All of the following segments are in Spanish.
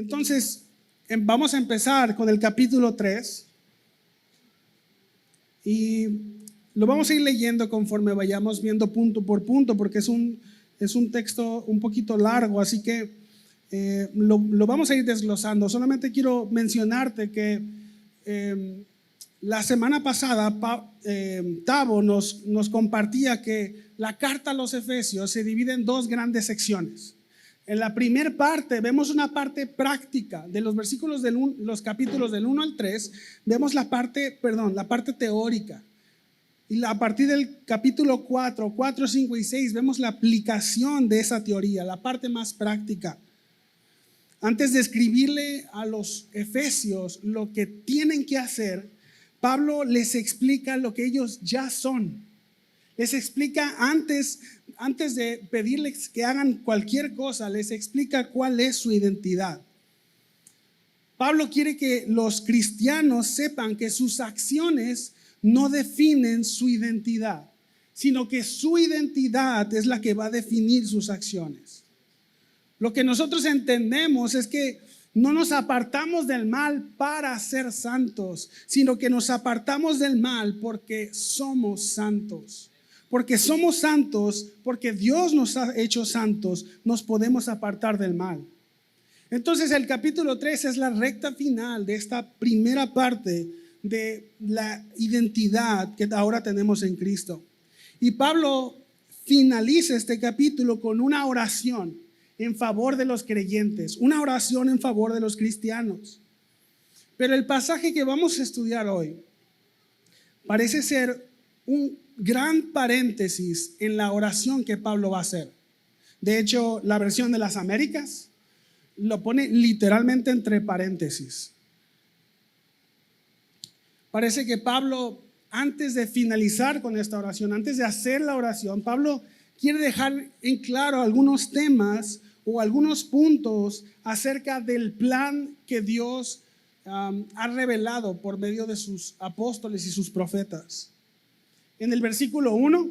Entonces, vamos a empezar con el capítulo 3 y lo vamos a ir leyendo conforme vayamos viendo punto por punto, porque es un texto un poquito largo, así que lo vamos a ir desglosando. Solamente quiero mencionarte que la semana pasada Tavo nos compartía que la carta a los Efesios se divide en dos grandes secciones. En la primera parte vemos una parte práctica de los versículos los capítulos del 1 al 3, vemos la parte teórica. Y a partir del capítulo 4, 5 y 6 vemos la aplicación de esa teoría, la parte más práctica. Antes de escribirle a los Efesios lo que tienen que hacer, Pablo les explica lo que ellos ya son. Les explica antes de pedirles que hagan cualquier cosa, les explica cuál es su identidad. Pablo quiere que los cristianos sepan que sus acciones no definen su identidad, sino que su identidad es la que va a definir sus acciones. Lo que nosotros entendemos es que no nos apartamos del mal para ser santos, sino que nos apartamos del mal porque somos santos. Porque somos santos, porque Dios nos ha hecho santos, nos podemos apartar del mal. Entonces el capítulo 3 es la recta final de esta primera parte de la identidad que ahora tenemos en Cristo. Y Pablo finaliza este capítulo con una oración en favor de los creyentes, una oración en favor de los cristianos. Pero el pasaje que vamos a estudiar hoy parece ser un gran paréntesis en la oración que Pablo va a hacer. De hecho, la versión de las Américas lo pone literalmente entre paréntesis. Parece que Pablo, antes de finalizar con esta oración, antes de hacer la oración, Pablo quiere dejar en claro algunos temas o algunos puntos acerca del plan que Dios ha revelado por medio de sus apóstoles y sus profetas. En el versículo 1,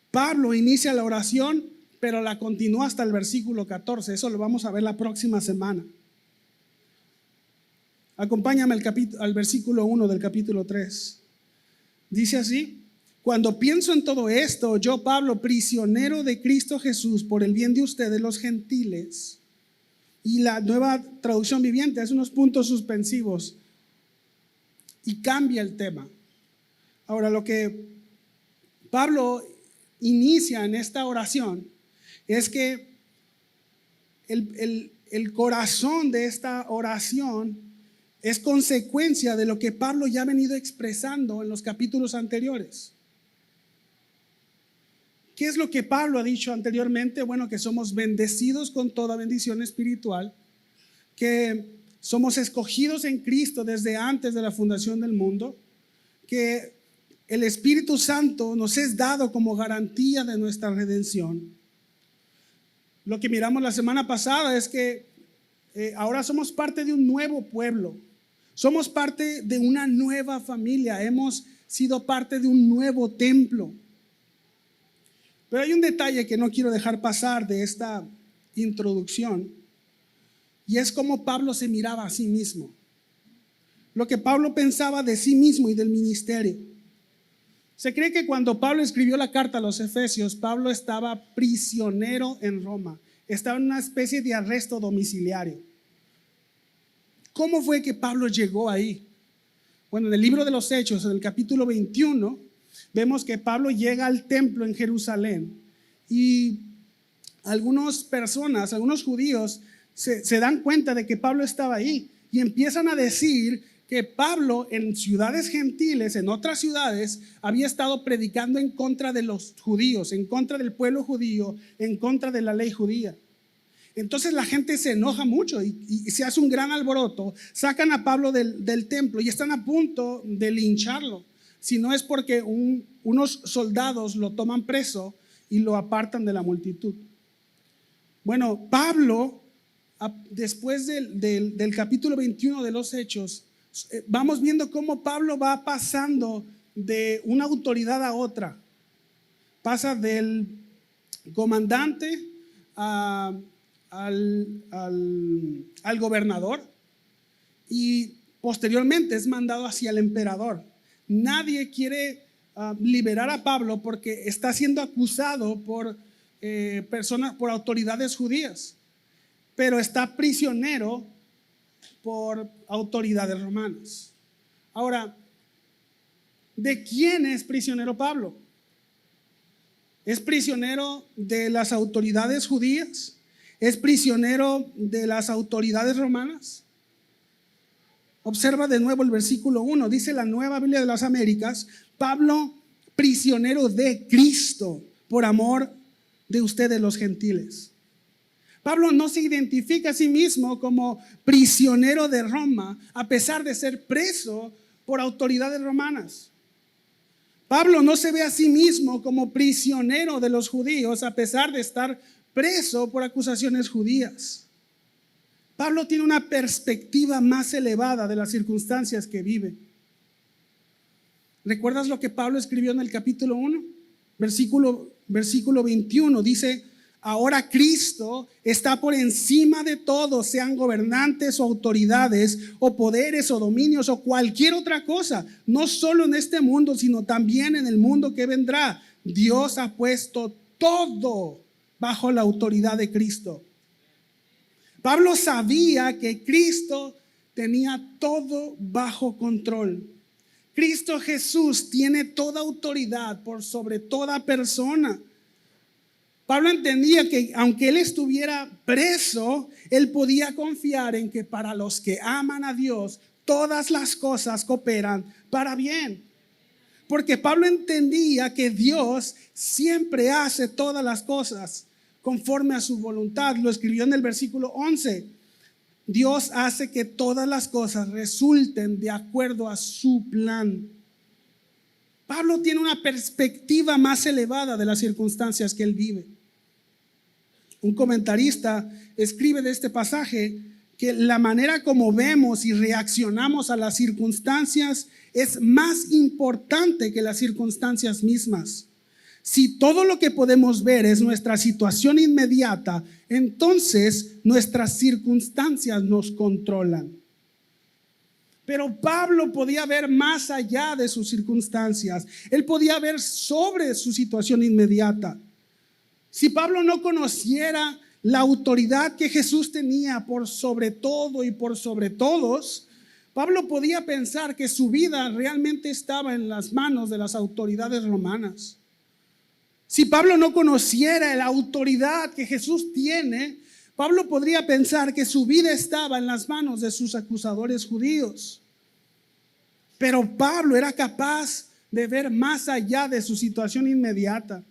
Pablo inicia la oración, pero la continúa hasta el versículo 14. Eso lo vamos a ver la próxima semana. Acompáñame al versículo 1 del capítulo 3. Dice así: cuando pienso en todo esto, yo, Pablo, prisionero de Cristo Jesús, por el bien de ustedes, los gentiles. Y la Nueva Traducción Viviente hace unos puntos suspensivos y cambia el tema. Ahora, lo que Pablo inicia en esta oración es que el corazón de esta oración es consecuencia de lo que Pablo ya ha venido expresando en los capítulos anteriores. ¿Qué es lo que Pablo ha dicho anteriormente? Bueno, que somos bendecidos con toda bendición espiritual, que somos escogidos en Cristo desde antes de la fundación del mundo, que el Espíritu Santo nos es dado como garantía de nuestra redención. Lo que miramos la semana pasada es que ahora somos parte de un nuevo pueblo. Somos parte de una nueva familia. Hemos sido parte de un nuevo templo. Pero hay un detalle que no quiero dejar pasar de esta introducción, y es cómo Pablo se miraba a sí mismo. Lo que Pablo pensaba de sí mismo y del ministerio. Se cree que cuando Pablo escribió la carta a los Efesios, Pablo estaba prisionero en Roma. Estaba en una especie de arresto domiciliario. ¿Cómo fue que Pablo llegó ahí? Bueno, en el libro de los Hechos, en el capítulo 21, vemos que Pablo llega al templo en Jerusalén y algunas personas, algunos judíos, se dan cuenta de que Pablo estaba ahí y empiezan a decir que Pablo en ciudades gentiles, en otras ciudades, había estado predicando en contra de los judíos, en contra del pueblo judío, en contra de la ley judía. Entonces la gente se enoja mucho y se hace un gran alboroto. Sacan a Pablo del templo y están a punto de lincharlo. Si no es porque unos soldados lo toman preso y lo apartan de la multitud. Bueno, Pablo, después del capítulo 21 de los Hechos, vamos viendo cómo Pablo va pasando de una autoridad a otra. Pasa del comandante a al gobernador y posteriormente es mandado hacia el emperador. Nadie quiere liberar a Pablo porque está siendo acusado por personas, por autoridades judías, pero está prisionero por autoridades romanas. Ahora, ¿de quién es prisionero Pablo? ¿Es prisionero de las autoridades judías? ¿Es prisionero de las autoridades romanas? Observa de nuevo el versículo 1, dice la Nueva Biblia de las Américas: Pablo, prisionero de Cristo, por amor de ustedes los gentiles. Pablo no se identifica a sí mismo como prisionero de Roma, a pesar de ser preso por autoridades romanas. Pablo no se ve a sí mismo como prisionero de los judíos, a pesar de estar preso por acusaciones judías. Pablo tiene una perspectiva más elevada de las circunstancias que vive. ¿Recuerdas lo que Pablo escribió en el capítulo 1? Versículo 21 dice: ahora Cristo está por encima de todo, sean gobernantes o autoridades o poderes o dominios o cualquier otra cosa, no solo en este mundo, sino también en el mundo que vendrá. Dios ha puesto todo bajo la autoridad de Cristo. Pablo sabía que Cristo tenía todo bajo control. Cristo Jesús tiene toda autoridad por sobre toda persona. Pablo entendía que aunque él estuviera preso, él podía confiar en que para los que aman a Dios, todas las cosas cooperan para bien. Porque Pablo entendía que Dios siempre hace todas las cosas conforme a su voluntad. Lo escribió en el versículo 11. Dios hace que todas las cosas resulten de acuerdo a su plan. Pablo tiene una perspectiva más elevada de las circunstancias que él vive. Un comentarista escribe de este pasaje que la manera como vemos y reaccionamos a las circunstancias es más importante que las circunstancias mismas. Si todo lo que podemos ver es nuestra situación inmediata, entonces nuestras circunstancias nos controlan. Pero Pablo podía ver más allá de sus circunstancias. Él podía ver sobre su situación inmediata. Si Pablo no conociera la autoridad que Jesús tenía por sobre todo y por sobre todos, Pablo podía pensar que su vida realmente estaba en las manos de las autoridades romanas. Si Pablo no conociera la autoridad que Jesús tiene, Pablo podría pensar que su vida estaba en las manos de sus acusadores judíos. Pero Pablo era capaz de ver más allá de su situación inmediata.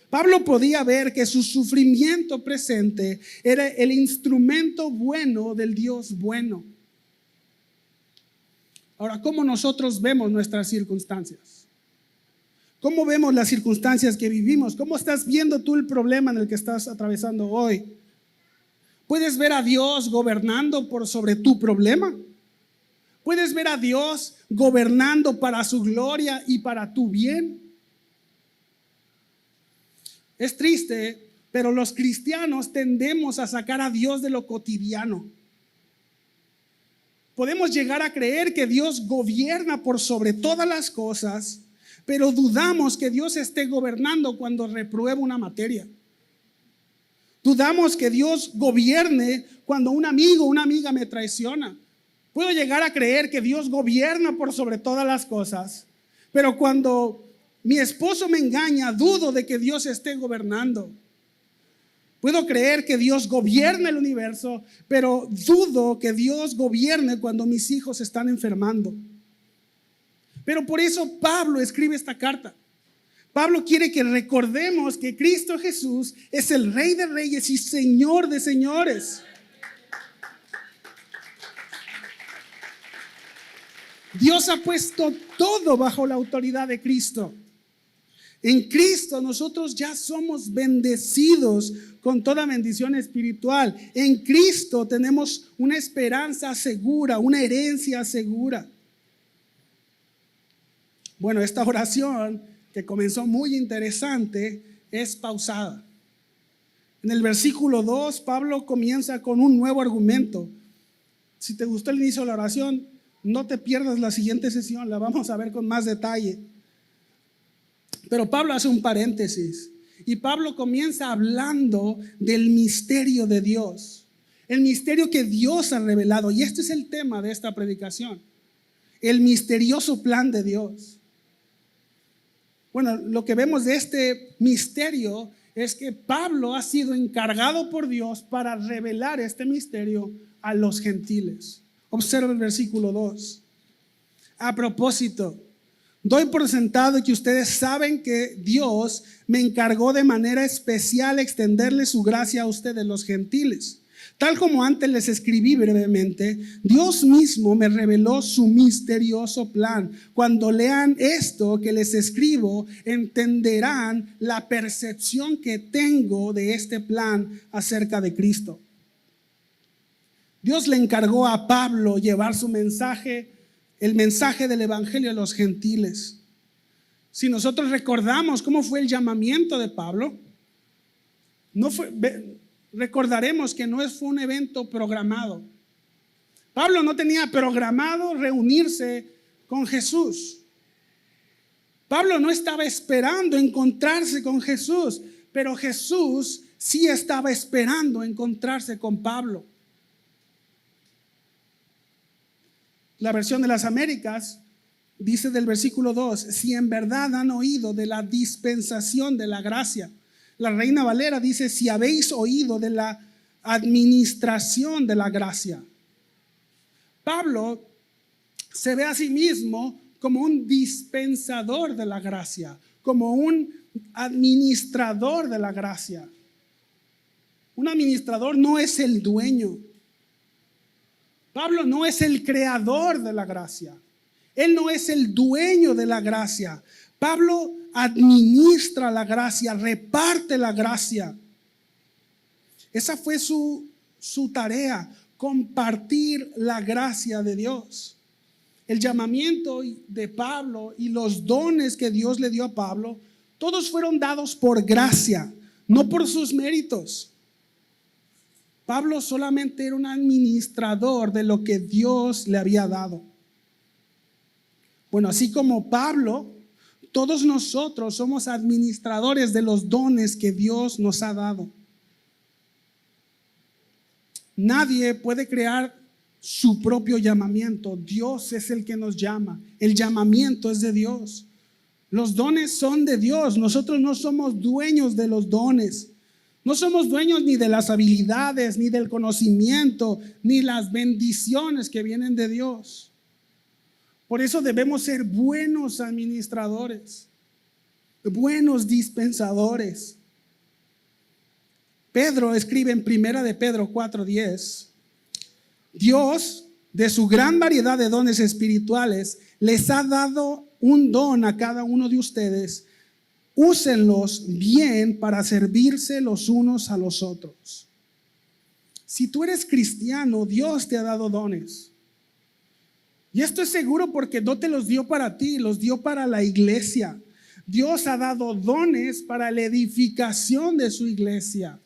Pablo podía ver que su sufrimiento presente era el instrumento bueno del Dios bueno. Ahora, ¿cómo nosotros vemos nuestras circunstancias? ¿Cómo vemos las circunstancias que vivimos? ¿Cómo estás viendo tú el problema en el que estás atravesando hoy? ¿Puedes ver a Dios gobernando por sobre tu problema? ¿Puedes ver a Dios gobernando para su gloria y para tu bien? Es triste, pero los cristianos tendemos a sacar a Dios de lo cotidiano. Podemos llegar a creer que Dios gobierna por sobre todas las cosas, pero dudamos que Dios esté gobernando cuando reprueba una materia. Dudamos que Dios gobierne cuando un amigo o una amiga me traiciona. Puedo llegar a creer que Dios gobierna por sobre todas las cosas, pero cuando mi esposo me engaña, dudo de que Dios esté gobernando. Puedo creer que Dios gobierna el universo, pero dudo que Dios gobierne cuando mis hijos están enfermando. Pero por eso Pablo escribe esta carta. Pablo quiere que recordemos que Cristo Jesús es el Rey de Reyes y Señor de señores. Dios ha puesto todo bajo la autoridad de Cristo. En Cristo nosotros ya somos bendecidos con toda bendición espiritual. En Cristo tenemos una esperanza segura, una herencia segura. Bueno, esta oración que comenzó muy interesante es pausada. En el versículo 2, Pablo comienza con un nuevo argumento. Si te gustó el inicio de la oración, no te pierdas la siguiente sesión, la vamos a ver con más detalle. Pero Pablo hace un paréntesis y Pablo comienza hablando del misterio de Dios, el misterio que Dios ha revelado. Y este es el tema de esta predicación, el misterioso plan de Dios. Bueno, lo que vemos de este misterio es que Pablo ha sido encargado por Dios para revelar este misterio a los gentiles. Observa el versículo 2. A propósito, doy por sentado que ustedes saben que Dios me encargó de manera especial extenderle su gracia a ustedes los gentiles. Tal como antes les escribí brevemente, Dios mismo me reveló su misterioso plan. Cuando lean esto que les escribo, entenderán la percepción que tengo de este plan acerca de Cristo. Dios le encargó a Pablo llevar su mensaje, el mensaje del evangelio a los gentiles. Si nosotros recordamos cómo fue el llamamiento de Pablo, recordaremos que no fue un evento programado. Pablo no tenía programado reunirse con Jesús. Pablo no estaba esperando encontrarse con Jesús, pero Jesús sí estaba esperando encontrarse con Pablo. La versión de las Américas dice del versículo 2, si en verdad han oído de la dispensación de la gracia. La Reina Valera dice, si habéis oído de la administración de la gracia. Pablo se ve a sí mismo como un dispensador de la gracia, como un administrador de la gracia. Un administrador no es el dueño. Pablo no es el creador de la gracia. Él no es el dueño de la gracia. Pablo administra la gracia, reparte la gracia. Esa fue su tarea, compartir la gracia de Dios. El llamamiento de Pablo y los dones que Dios le dio a Pablo, todos fueron dados por gracia, no por sus méritos. Pablo solamente era un administrador de lo que Dios le había dado. Bueno, así como Pablo, todos nosotros somos administradores de los dones que Dios nos ha dado. Nadie puede crear su propio llamamiento. Dios es el que nos llama. El llamamiento es de Dios. Los dones son de Dios. Nosotros no somos dueños de los dones. No somos dueños ni de las habilidades, ni del conocimiento, ni las bendiciones que vienen de Dios. Por eso debemos ser buenos administradores, buenos dispensadores. Pedro escribe en 1 de Pedro 4:10, Dios, de su gran variedad de dones espirituales, les ha dado un don a cada uno de ustedes. Úsenlos bien para servirse los unos a los otros. Si tú eres cristiano, Dios te ha dado dones. Y esto es seguro porque no te los dio para ti, los dio para la iglesia. Dios ha dado dones para la edificación de su iglesia.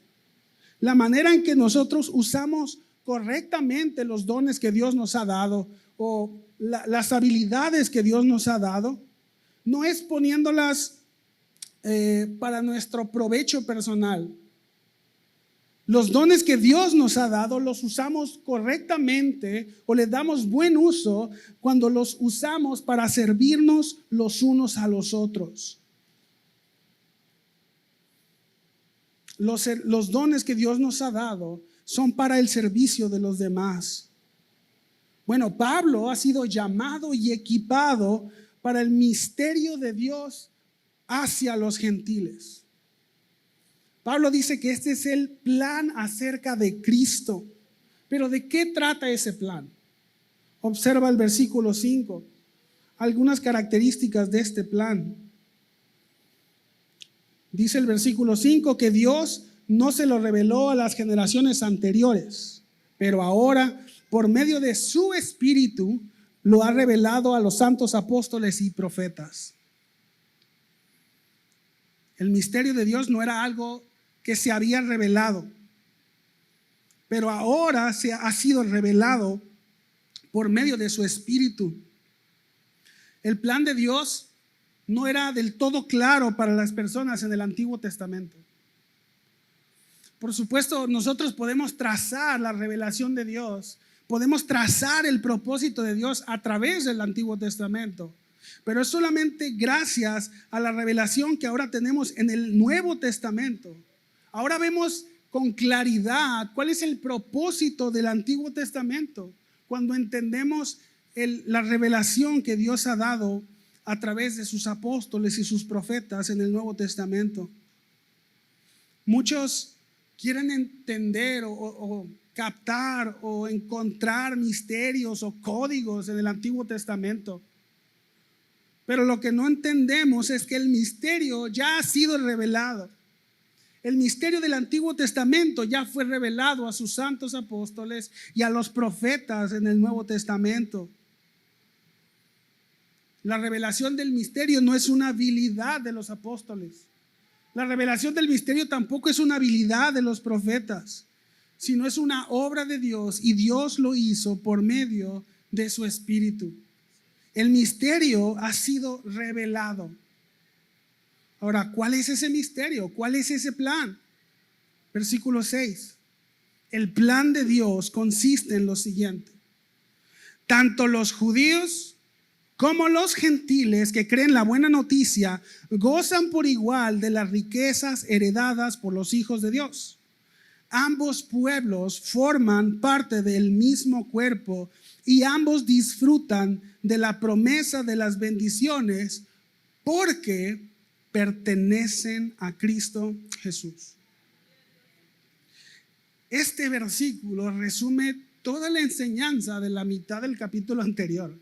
La manera en que nosotros usamos correctamente los dones que Dios nos ha dado o las habilidades que Dios nos ha dado, no es poniéndolas para nuestro provecho personal. Los dones que Dios nos ha dado los usamos correctamente o les damos buen uso cuando los usamos para servirnos los unos a los otros. Los dones que Dios nos ha dado son para el servicio de los demás. Bueno, Pablo ha sido llamado y equipado para el misterio de Dios hacia los gentiles. Pablo dice que este es el plan acerca de Cristo. Pero ¿de qué trata ese plan? Observa el versículo 5, algunas características de este plan. Dice el versículo 5 que Dios no se lo reveló a las generaciones anteriores, pero ahora, por medio de su Espíritu, lo ha revelado a los santos apóstoles y profetas. El misterio de Dios no era algo que se había revelado, pero ahora ha sido revelado por medio de su Espíritu. El plan de Dios no era del todo claro para las personas en el Antiguo Testamento. Por supuesto, nosotros podemos trazar la revelación de Dios, podemos trazar el propósito de Dios a través del Antiguo Testamento, pero es solamente gracias a la revelación que ahora tenemos en el Nuevo Testamento. Ahora vemos con claridad cuál es el propósito del Antiguo Testamento cuando entendemos la revelación que Dios ha dado a través de sus apóstoles y sus profetas en el Nuevo Testamento. Muchos quieren entender o captar o encontrar misterios o códigos en el Antiguo Testamento. Pero lo que no entendemos es que el misterio ya ha sido revelado. El misterio del Antiguo Testamento ya fue revelado a sus santos apóstoles y a los profetas en el Nuevo Testamento. La revelación del misterio no es una habilidad de los apóstoles. La revelación del misterio tampoco es una habilidad de los profetas, sino es una obra de Dios, y Dios lo hizo por medio de su Espíritu. El misterio ha sido revelado. Ahora, ¿cuál es ese misterio? ¿Cuál es ese plan? Versículo 6. El plan de Dios consiste en lo siguiente: tanto los judíos como los gentiles que creen la buena noticia gozan por igual de las riquezas heredadas por los hijos de Dios. Ambos pueblos forman parte del mismo cuerpo y ambos disfrutan de la promesa de las bendiciones porque pertenecen a Cristo Jesús. Este versículo resume toda la enseñanza de la mitad del capítulo anterior.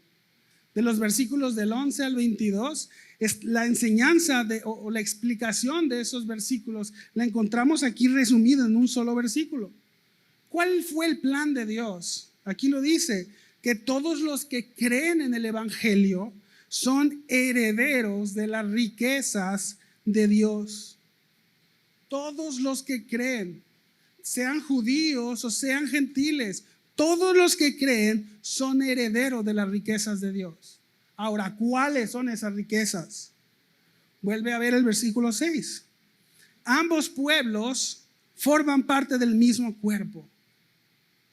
De los versículos del 11 al 22, es la enseñanza o la explicación de esos versículos la encontramos aquí resumida en un solo versículo. ¿Cuál fue el plan de Dios? Aquí lo dice, que todos los que creen en el Evangelio son herederos de las riquezas de Dios. Todos los que creen, sean judíos o sean gentiles, todos los que creen son herederos de las riquezas de Dios. Ahora, ¿cuáles son esas riquezas? Vuelve a ver el versículo 6. Ambos pueblos forman parte del mismo cuerpo.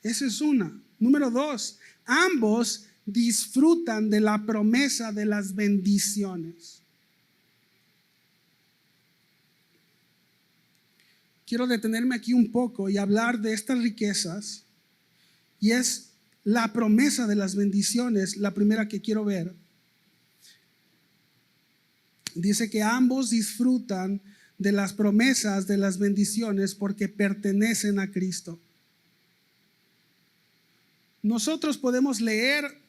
Esa es una. Número 2, ambos disfrutan de la promesa de las bendiciones. Quiero detenerme aquí un poco y hablar de estas riquezas. Y es la promesa de las bendiciones, la primera que quiero ver. Dice que ambos disfrutan de las promesas de las bendiciones porque pertenecen a Cristo. Nosotros podemos leer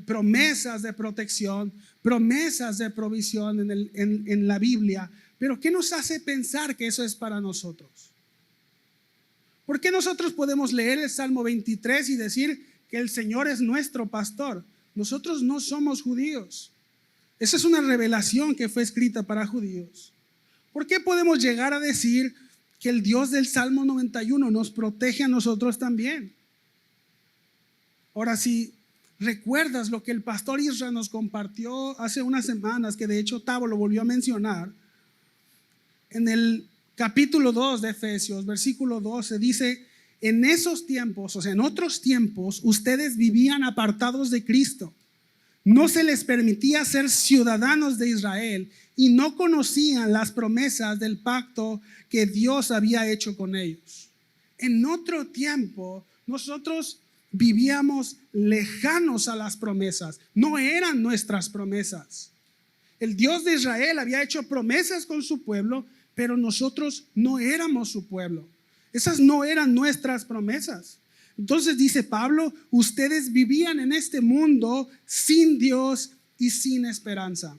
promesas de protección, promesas de provisión en la Biblia, pero ¿qué nos hace pensar que eso es para nosotros? ¿Por qué nosotros podemos leer el Salmo 23 y decir que el Señor es nuestro pastor? Nosotros no somos judíos. Esa es una revelación que fue escrita para judíos. ¿Por qué podemos llegar a decir que el Dios del Salmo 91 nos protege a nosotros también? Ahora, si recuerdas lo que el pastor Israel nos compartió hace unas semanas, que de hecho Tavo lo volvió a mencionar, en el capítulo 2 de Efesios, versículo 12, dice: en esos tiempos, o sea, en otros tiempos, ustedes vivían apartados de Cristo. No se les permitía ser ciudadanos de Israel y no conocían las promesas del pacto que Dios había hecho con ellos. En otro tiempo, nosotros vivíamos lejanos a las promesas. No eran nuestras promesas. El Dios de Israel había hecho promesas con su pueblo, pero nosotros no éramos su pueblo. Esas no eran nuestras promesas. Entonces dice Pablo, ustedes vivían en este mundo sin Dios y sin esperanza.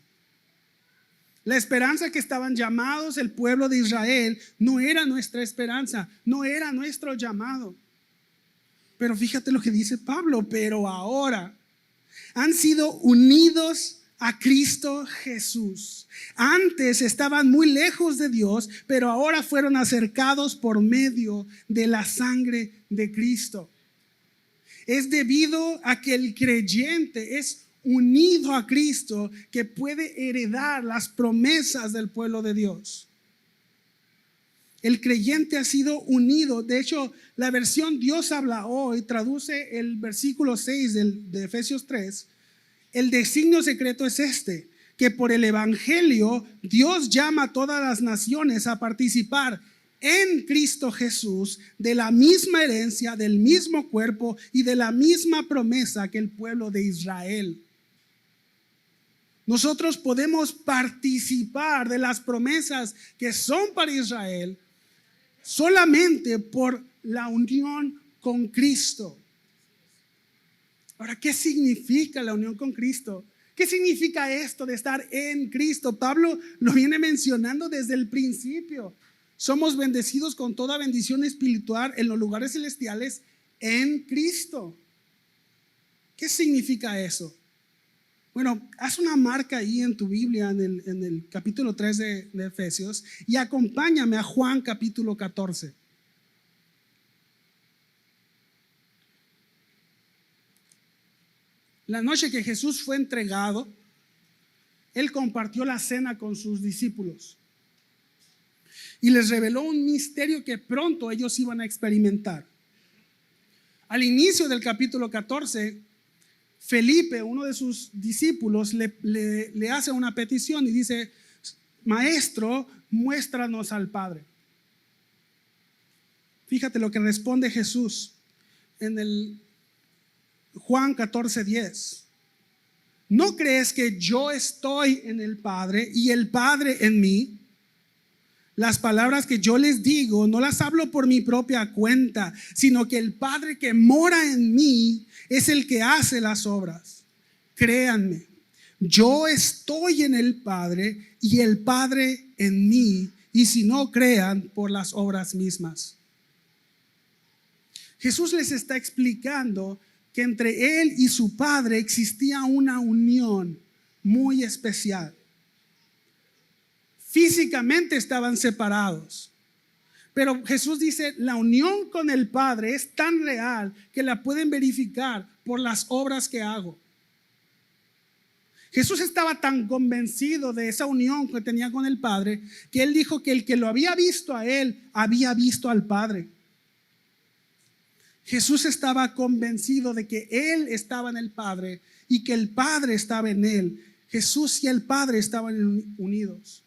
La esperanza que estaban llamados el pueblo de Israel no era nuestra esperanza, no era nuestro llamado. Pero fíjate lo que dice Pablo: pero ahora han sido unidos a Cristo Jesús. Antes estaban muy lejos de Dios, pero ahora fueron acercados por medio de la sangre de Cristo. Es debido a que el creyente es unido a Cristo que puede heredar las promesas del pueblo de Dios. El creyente ha sido unido. De hecho, la versión Dios habla hoy traduce el versículo 6 de Efesios 3. El designio secreto es este, que por el evangelio Dios llama a todas las naciones a participar en Cristo Jesús de la misma herencia, del mismo cuerpo y de la misma promesa que el pueblo de Israel. Nosotros podemos participar de las promesas que son para Israel solamente por la unión con Cristo. Ahora, ¿qué significa la unión con Cristo? ¿Qué significa esto de estar en Cristo? Pablo lo viene mencionando desde el principio. Somos bendecidos con toda bendición espiritual en los lugares celestiales en Cristo. ¿Qué significa eso? Bueno, haz una marca ahí en tu Biblia en el capítulo 3 de Efesios y acompáñame a Juan capítulo 14. La noche que Jesús fue entregado, Él compartió la cena con sus discípulos y les reveló un misterio que pronto ellos iban a experimentar. Al inicio del capítulo 14, Felipe, uno de sus discípulos, le hace una petición y dice: Maestro, muéstranos al Padre. Fíjate lo que responde Jesús en el Juan 14:10. ¿No crees que yo estoy en el Padre y el Padre en mí? Las palabras que yo les digo no las hablo por mi propia cuenta, sino que el Padre que mora en mí es el que hace las obras. Créanme, yo estoy en el Padre y el Padre en mí, y si no, crean por las obras mismas. Jesús les está explicando que entre Él y su Padre existía una unión muy especial. Físicamente estaban separados, pero Jesús dice: la unión con el Padre es tan real que la pueden verificar por las obras que hago. Jesús estaba tan convencido de esa unión que tenía con el Padre que Él dijo que el que lo había visto a Él había visto al Padre. Jesús estaba convencido de que Él estaba en el Padre y que el Padre estaba en Él. Jesús y el Padre estaban unidos.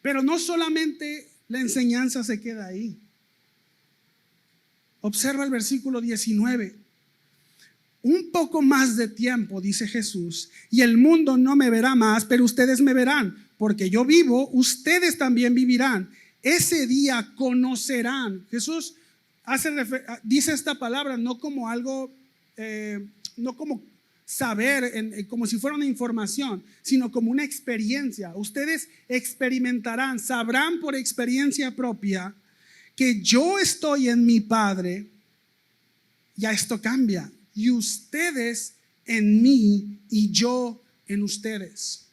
Pero no solamente la enseñanza se queda ahí. Observa el versículo 19. Un poco más de tiempo, dice Jesús, y el mundo no me verá más, pero ustedes me verán, porque yo vivo, ustedes también vivirán. Ese día conocerán. Jesús dice esta palabra no como algo, no como saber, como si fuera una información, sino como una experiencia. Ustedes experimentarán, sabrán por experiencia propia que yo estoy en mi Padre. Ya esto cambia. Y ustedes en mí y yo en ustedes.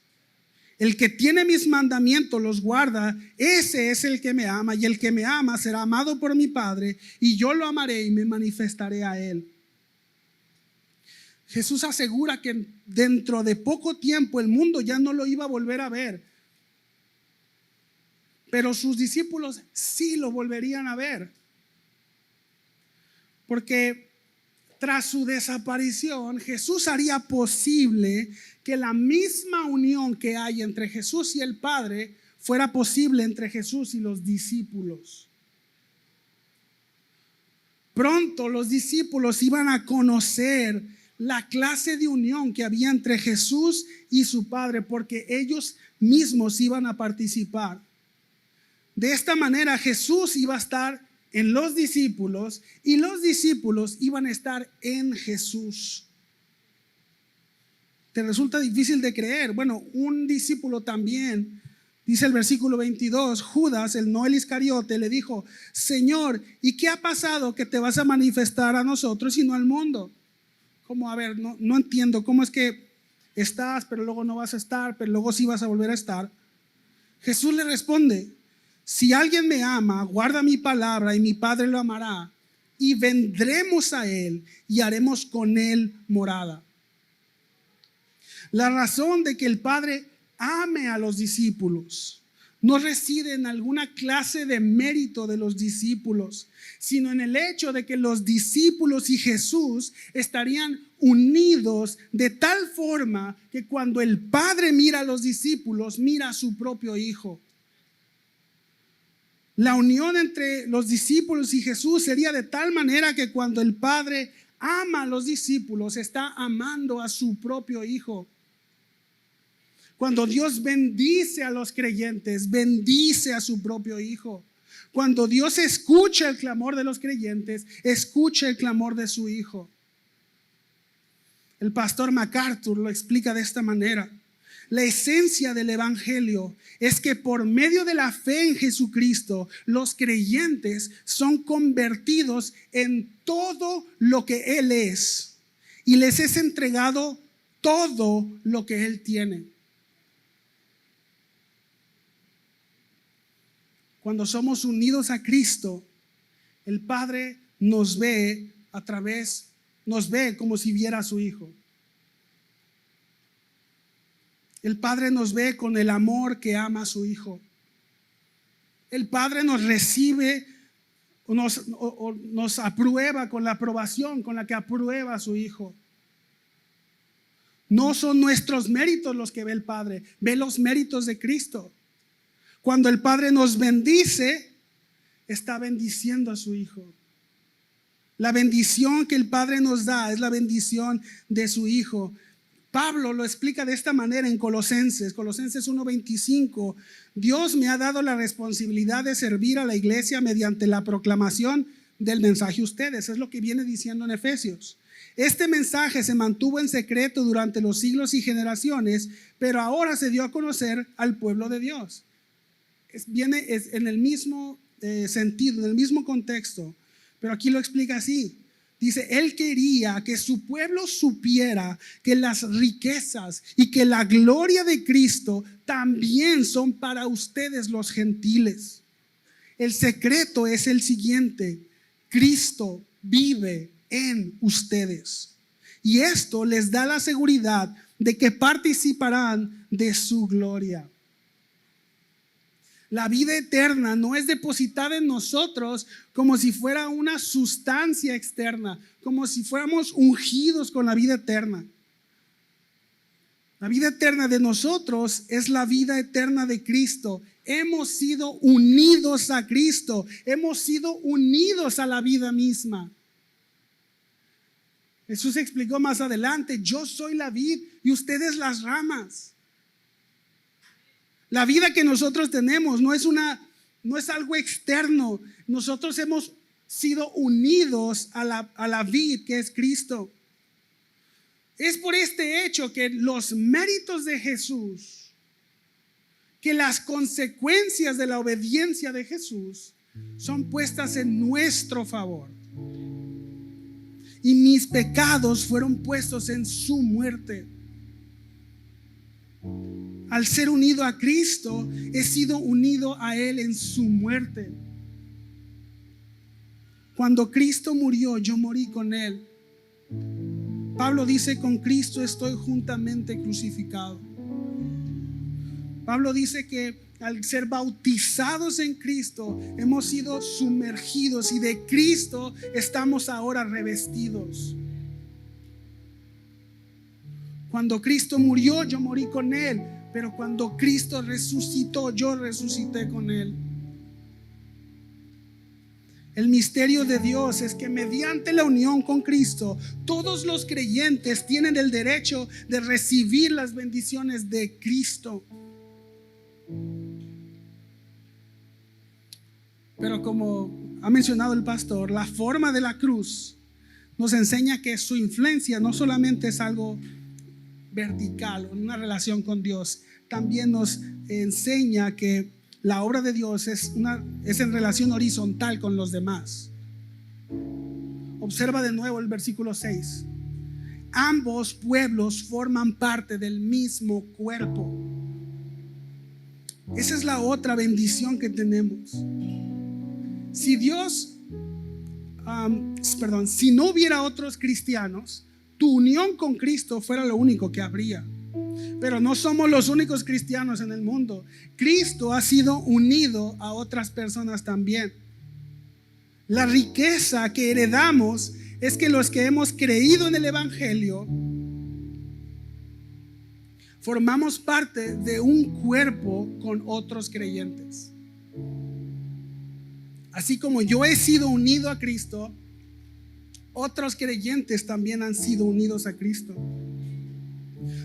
El que tiene mis mandamientos los guarda, ese es el que me ama, y el que me ama será amado por mi Padre, y yo lo amaré y me manifestaré a él. Jesús asegura que dentro de poco tiempo el mundo ya no lo iba a volver a ver, pero sus discípulos sí lo volverían a ver, porque tras su desaparición Jesús haría posible que la misma unión que hay entre Jesús y el Padre fuera posible entre Jesús y los discípulos. Pronto los discípulos iban a conocer la clase de unión que había entre Jesús y su Padre, porque ellos mismos iban a participar. De esta manera Jesús iba a estar en los discípulos y los discípulos iban a estar en Jesús. ¿Te resulta difícil de creer? Bueno, un discípulo también, dice el versículo 22, Judas, el Iscariote, le dijo: Señor, ¿y qué ha pasado que te vas a manifestar a nosotros y no al mundo? Como, a ver, no entiendo cómo es que estás, pero luego no vas a estar, pero luego sí vas a volver a estar. Jesús le responde: si alguien me ama, guarda mi palabra y mi Padre lo amará, y vendremos a él y haremos con él morada. La razón de que el Padre ame a los discípulos no reside en alguna clase de mérito de los discípulos, sino en el hecho de que los discípulos y Jesús estarían unidos de tal forma que cuando el Padre mira a los discípulos, mira a su propio Hijo. La unión entre los discípulos y Jesús sería de tal manera que cuando el Padre ama a los discípulos, está amando a su propio Hijo. Cuando Dios bendice a los creyentes, bendice a su propio Hijo. Cuando Dios escucha el clamor de los creyentes, escucha el clamor de su Hijo. El pastor MacArthur lo explica de esta manera: la esencia del evangelio es que por medio de la fe en Jesucristo, los creyentes son convertidos en todo lo que Él es, y les es entregado todo lo que Él tiene. Cuando somos unidos a Cristo, el Padre nos ve nos ve como si viera a su Hijo. El Padre nos ve con el amor que ama a su Hijo. El Padre nos recibe o nos aprueba con la aprobación con la que aprueba a su Hijo. No son nuestros méritos los que ve el Padre, ve los méritos de Cristo. Cuando el Padre nos bendice, está bendiciendo a su Hijo. La bendición que el Padre nos da es la bendición de su Hijo. Pablo lo explica de esta manera en Colosenses 1:25. Dios me ha dado la responsabilidad de servir a la iglesia mediante la proclamación del mensaje a ustedes. Es lo que viene diciendo en Efesios. Este mensaje se mantuvo en secreto durante los siglos y generaciones, pero ahora se dio a conocer al pueblo de Dios. Viene en el mismo sentido, en el mismo contexto, pero aquí lo explica así. Dice: Él quería que su pueblo supiera que las riquezas y que la gloria de Cristo también son para ustedes los gentiles. El secreto es el siguiente: Cristo vive en ustedes, y esto les da la seguridad de que participarán de su gloria. La vida eterna no es depositada en nosotros como si fuera una sustancia externa, como si fuéramos ungidos con la vida eterna. La vida eterna de nosotros es la vida eterna de Cristo. Hemos sido unidos a Cristo, hemos sido unidos a la vida misma. Jesús explicó más adelante: yo soy la vid y ustedes las ramas. La vida que nosotros tenemos no es algo externo. Nosotros hemos sido unidos a la vid que es Cristo. Es por este hecho que los méritos de Jesús, que las consecuencias de la obediencia de Jesús son puestas en nuestro favor. Y mis pecados fueron puestos en su muerte. Al ser unido a Cristo, he sido unido a Él en su muerte. Cuando Cristo murió, yo morí con Él. Pablo dice: con Cristo estoy juntamente crucificado. Pablo dice que al ser bautizados en Cristo, hemos sido sumergidos y de Cristo estamos ahora revestidos. Cuando Cristo murió, yo morí con Él. Pero cuando Cristo resucitó, yo resucité con Él. El misterio de Dios es que mediante la unión con Cristo, todos los creyentes tienen el derecho de recibir las bendiciones de Cristo. Pero como ha mencionado el pastor, la forma de la cruz nos enseña que su influencia no solamente es algo vertical, una relación con Dios, también nos enseña que la obra de Dios es en relación horizontal con los demás. Observa de nuevo el versículo 6. ambos pueblos forman parte del mismo cuerpo. Esa es la otra bendición que tenemos. Si si no hubiera otros cristianos, tu unión con Cristo fuera lo único que habría. Pero no somos los únicos cristianos en el mundo. Cristo ha sido unido a otras personas también. La riqueza que heredamos es que los que hemos creído en el Evangelio formamos parte de un cuerpo con otros creyentes. Así como yo he sido unido a Cristo, otros creyentes también han sido unidos a Cristo.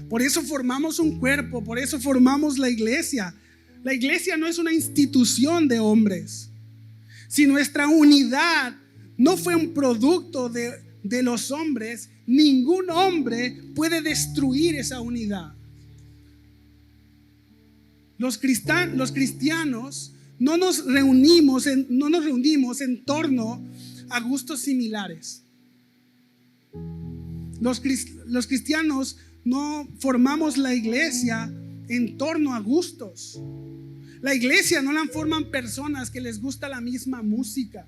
Por eso formamos un cuerpo, por eso formamos la iglesia. La iglesia no es una institución de hombres. Si nuestra unidad no fue un producto de los hombres, ningún hombre puede destruir esa unidad. Los cristianos no nos reunimos en torno a gustos similares. Los cristianos no formamos la iglesia en torno a gustos. La iglesia no la forman personas que les gusta la misma música.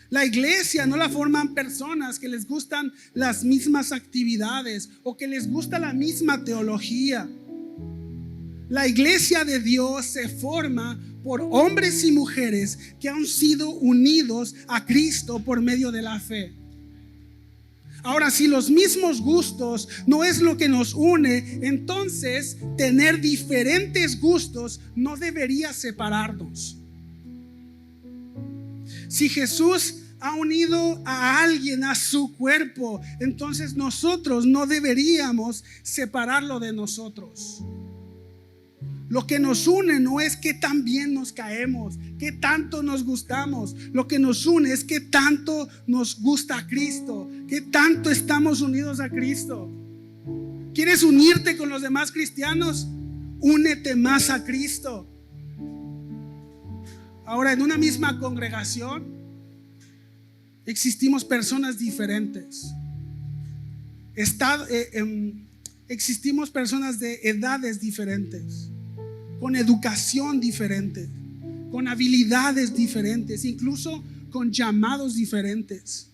La iglesia no la forman personas que les gustan las mismas actividades o que les gusta la misma teología. La iglesia de Dios se forma por hombres y mujeres que han sido unidos a Cristo por medio de la fe. Ahora, si los mismos gustos no es lo que nos une, entonces tener diferentes gustos no debería separarnos. Si Jesús ha unido a alguien a su cuerpo, entonces nosotros no deberíamos separarlo de nosotros. Lo que nos une no es qué tan bien nos caemos, qué tanto nos gustamos. Lo que nos une es qué tanto nos gusta Cristo, qué tanto estamos unidos a Cristo. ¿Quieres unirte con los demás cristianos? Únete más a Cristo. Ahora, en una misma congregación existimos personas diferentes. Existimos personas de edades diferentes, con educación diferente, con habilidades diferentes, incluso con llamados diferentes.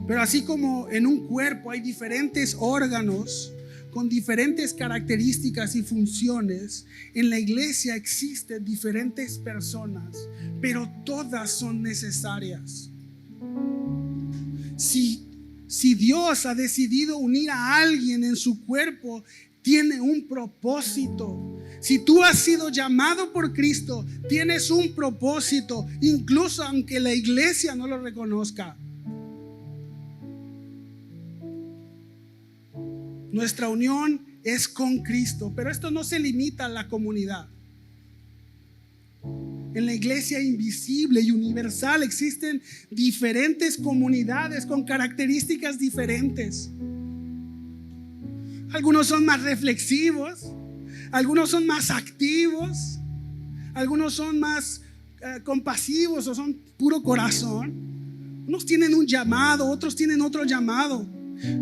Pero así como en un cuerpo hay diferentes órganos con diferentes características y funciones, en la iglesia existen diferentes personas, pero todas son necesarias. Si Dios ha decidido unir a alguien en su cuerpo, tiene un propósito. Si tú has sido llamado por Cristo, tienes un propósito, incluso aunque la iglesia no lo reconozca. Nuestra unión es con Cristo, pero esto no se limita a la comunidad. En la iglesia invisible y universal existen diferentes comunidades con características diferentes. Algunos son más reflexivos, algunos son más activos, algunos son más compasivos o son puro corazón. Unos tienen un llamado, otros tienen otro llamado.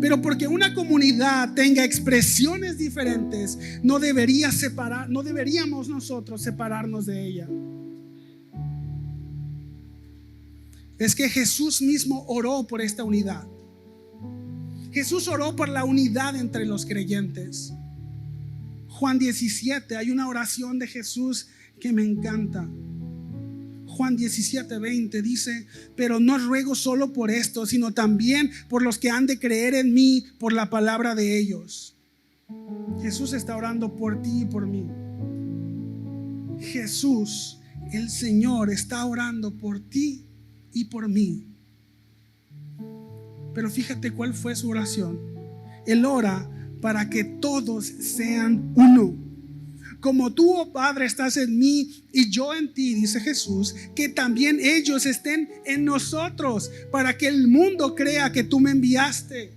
Pero porque una comunidad tenga expresiones diferentes, no deberíamos nosotros separarnos de ella. Es que Jesús mismo oró por esta unidad. Jesús oró por la unidad entre los creyentes. Juan 17, hay una oración de Jesús que me encanta. Juan 17:20 dice: pero no ruego solo por esto, sino también por los que han de creer en mí por la palabra de ellos. Jesús está orando por ti y por mí. Jesús, el Señor, está orando por ti y por mí. Pero fíjate cuál fue su oración. Él ora para que todos sean uno. Como tú, oh Padre, estás en mí y yo en ti, dice Jesús, que también ellos estén en nosotros, para que el mundo crea que tú me enviaste.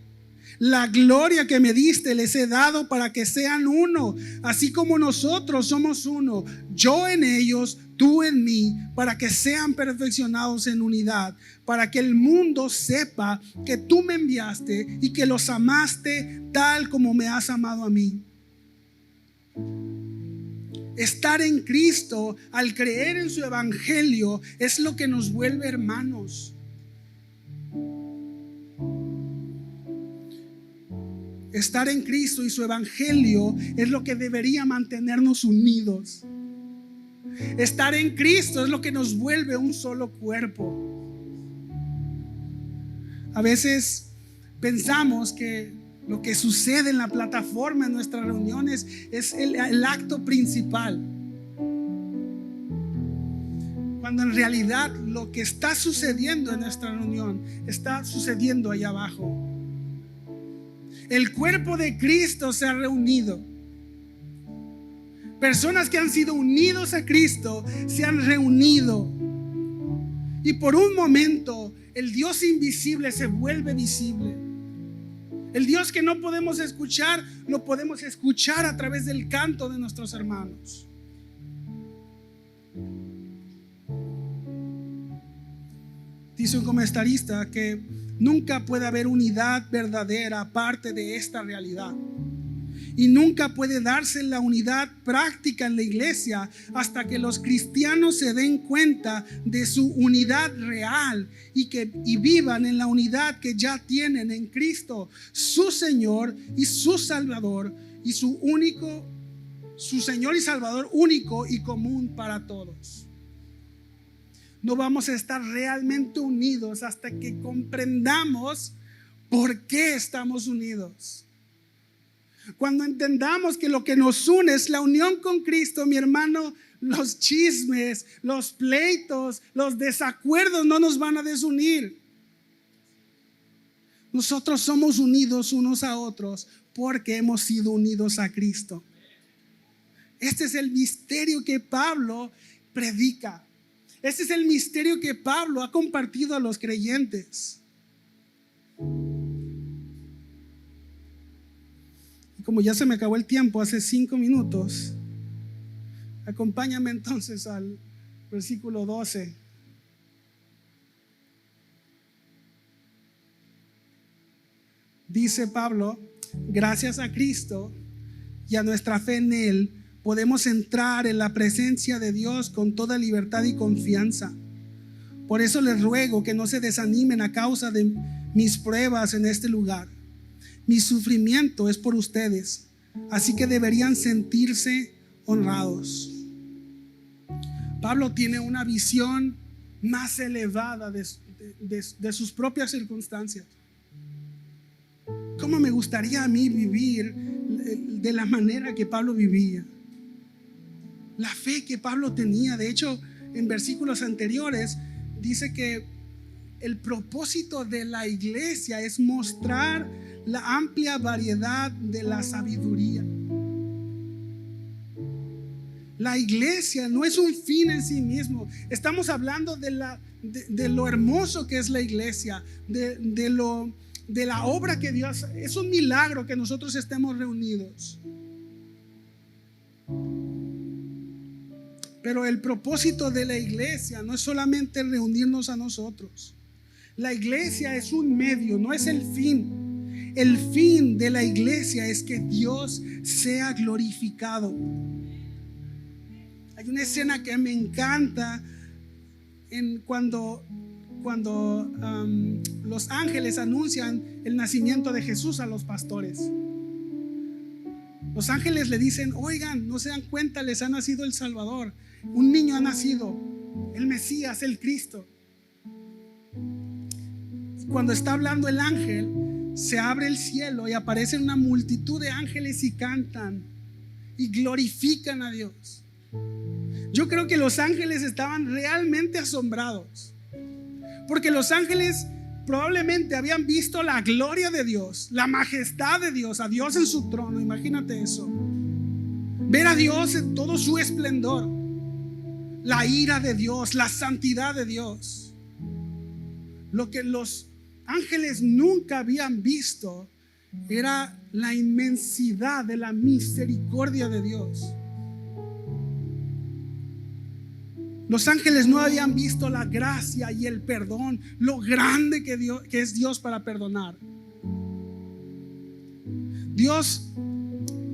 La gloria que me diste les he dado para que sean uno, así como nosotros somos uno, yo en ellos, tú en mí, para que sean perfeccionados en unidad, para que el mundo sepa que tú me enviaste y que los amaste tal como me has amado a mí. Estar en Cristo, al creer en su evangelio, es lo que nos vuelve hermanos. Estar en Cristo y su evangelio es lo que debería mantenernos unidos. Estar en Cristo es lo que nos vuelve un solo cuerpo. A veces pensamos que lo que sucede en la plataforma en nuestras reuniones es el acto principal, cuando en realidad lo que está sucediendo en nuestra reunión está sucediendo allá abajo. El cuerpo de Cristo se ha reunido. Personas que han sido unidos a Cristo se han reunido, y por un momento el Dios invisible se vuelve visible. El Dios que no podemos escuchar, lo podemos escuchar a través del canto de nuestros hermanos. Dice un comentarista que nunca puede haber unidad verdadera aparte de esta realidad. Y nunca puede darse la unidad práctica en la iglesia hasta que los cristianos se den cuenta de su unidad real y vivan en la unidad que ya tienen en Cristo, su Señor y su Salvador, y su Señor y Salvador único y común para todos. No vamos a estar realmente unidos hasta que comprendamos por qué estamos unidos. Cuando entendamos que lo que nos une es la unión con Cristo, mi hermano, los chismes, los pleitos, los desacuerdos no nos van a desunir. Nosotros somos unidos unos a otros porque hemos sido unidos a Cristo. Este es el misterio que Pablo predica. Este es el misterio que Pablo ha compartido a los creyentes. Como ya se me acabó el tiempo hace 5 minutos, acompáñame entonces al versículo 12. Dice Pablo: gracias a Cristo y a nuestra fe en Él, podemos entrar en la presencia de Dios con toda libertad y confianza. Por eso les ruego que no se desanimen a causa de mis pruebas en este lugar. Mi sufrimiento es por ustedes, así que deberían sentirse honrados. Pablo tiene una visión más elevada de sus propias circunstancias. ¿Cómo me gustaría a mí vivir de la manera que Pablo vivía? La fe que Pablo tenía. De hecho, en versículos anteriores dice que el propósito de la iglesia es mostrar la amplia variedad de la sabiduría. La iglesia no es un fin en sí mismo. Estamos hablando de lo hermoso que es la iglesia, de la obra que Dios. Es un milagro que nosotros estemos reunidos. Pero el propósito de la iglesia no es solamente reunirnos a nosotros. La iglesia es un medio, no es el fin. El fin de la iglesia es que Dios sea glorificado. Hay una escena que me encanta cuando los ángeles anuncian el nacimiento de Jesús a los pastores. Los ángeles le dicen: oigan, no se dan cuenta, les ha nacido el Salvador. Un niño ha nacido, el Mesías, el Cristo. Cuando está hablando el ángel, se abre el cielo y aparece una multitud de ángeles y cantan y glorifican a Dios. Yo creo que los ángeles estaban realmente asombrados, porque los ángeles probablemente habían visto la gloria de Dios, la majestad de Dios, a Dios en su trono. Imagínate eso, ver a Dios en todo su esplendor, la ira de Dios, la santidad de Dios. Lo que los ángeles nunca habían visto era la inmensidad de la misericordia de Dios. Los ángeles no habían visto la gracia y el perdón, lo grande que es Dios para perdonar. Dios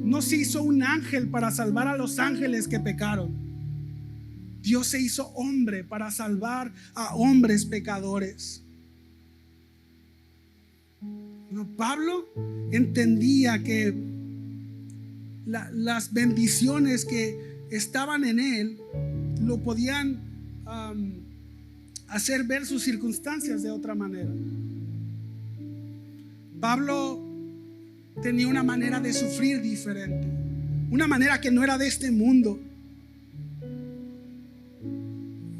no se hizo un ángel para salvar a los ángeles que pecaron. Dios se hizo hombre para salvar a hombres pecadores. Pablo entendía que las bendiciones que estaban en él lo podían hacer ver sus circunstancias de otra manera. Pablo tenía una manera de sufrir diferente, una manera que no era de este mundo.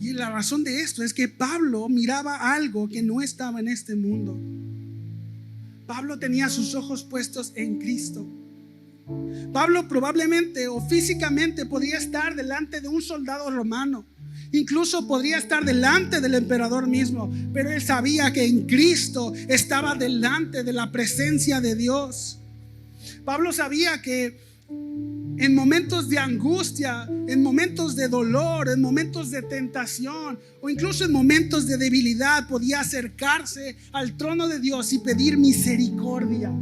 Y la razón de esto es que Pablo miraba algo que no estaba en este mundo. Pablo tenía sus ojos puestos en Cristo. Pablo probablemente o físicamente podría estar delante de un soldado romano, incluso podría estar delante del emperador mismo, pero él sabía que en Cristo estaba delante de la presencia de Dios. Pablo sabía que en momentos de angustia, en momentos de dolor, en momentos de tentación o incluso en momentos de debilidad podía acercarse al trono de Dios y pedir misericordia.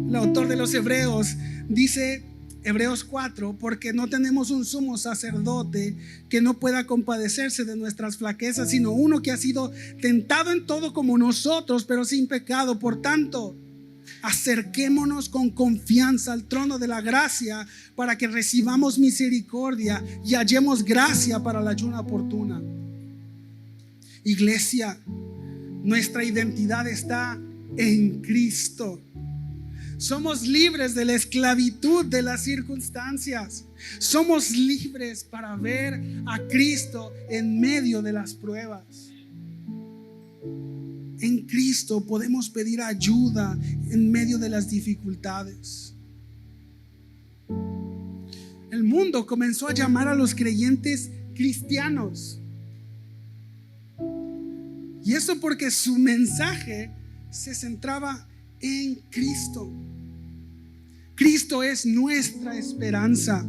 El autor de los Hebreos dice, Hebreos 4, porque no tenemos un sumo sacerdote que no pueda compadecerse de nuestras flaquezas, sino uno que ha sido tentado en todo como nosotros, pero sin pecado. Por tanto, acerquémonos con confianza al trono de la gracia para que recibamos misericordia y hallemos gracia para la ayuda oportuna. Iglesia, nuestra identidad está en Cristo. Somos libres de la esclavitud de las circunstancias. Somos libres para ver a Cristo en medio de las pruebas. En Cristo podemos pedir ayuda en medio de las dificultades. El mundo comenzó a llamar a los creyentes cristianos. Y eso porque su mensaje se centraba en Cristo. Cristo es nuestra esperanza.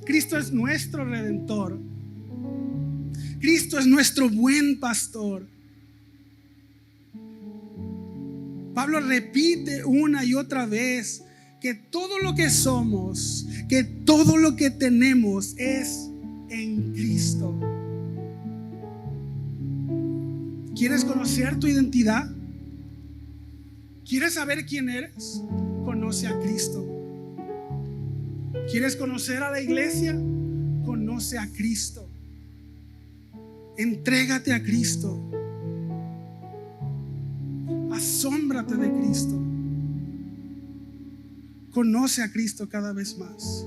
Cristo es nuestro redentor. Cristo es nuestro buen pastor. Pablo repite una y otra vez que todo lo que somos, que todo lo que tenemos es en Cristo. ¿Quieres conocer tu identidad? ¿Quieres saber quién eres? Conoce a Cristo. ¿Quieres conocer a la iglesia? Conoce a Cristo. Entrégate a Cristo. Asómbrate de Cristo. Conoce a Cristo cada vez más.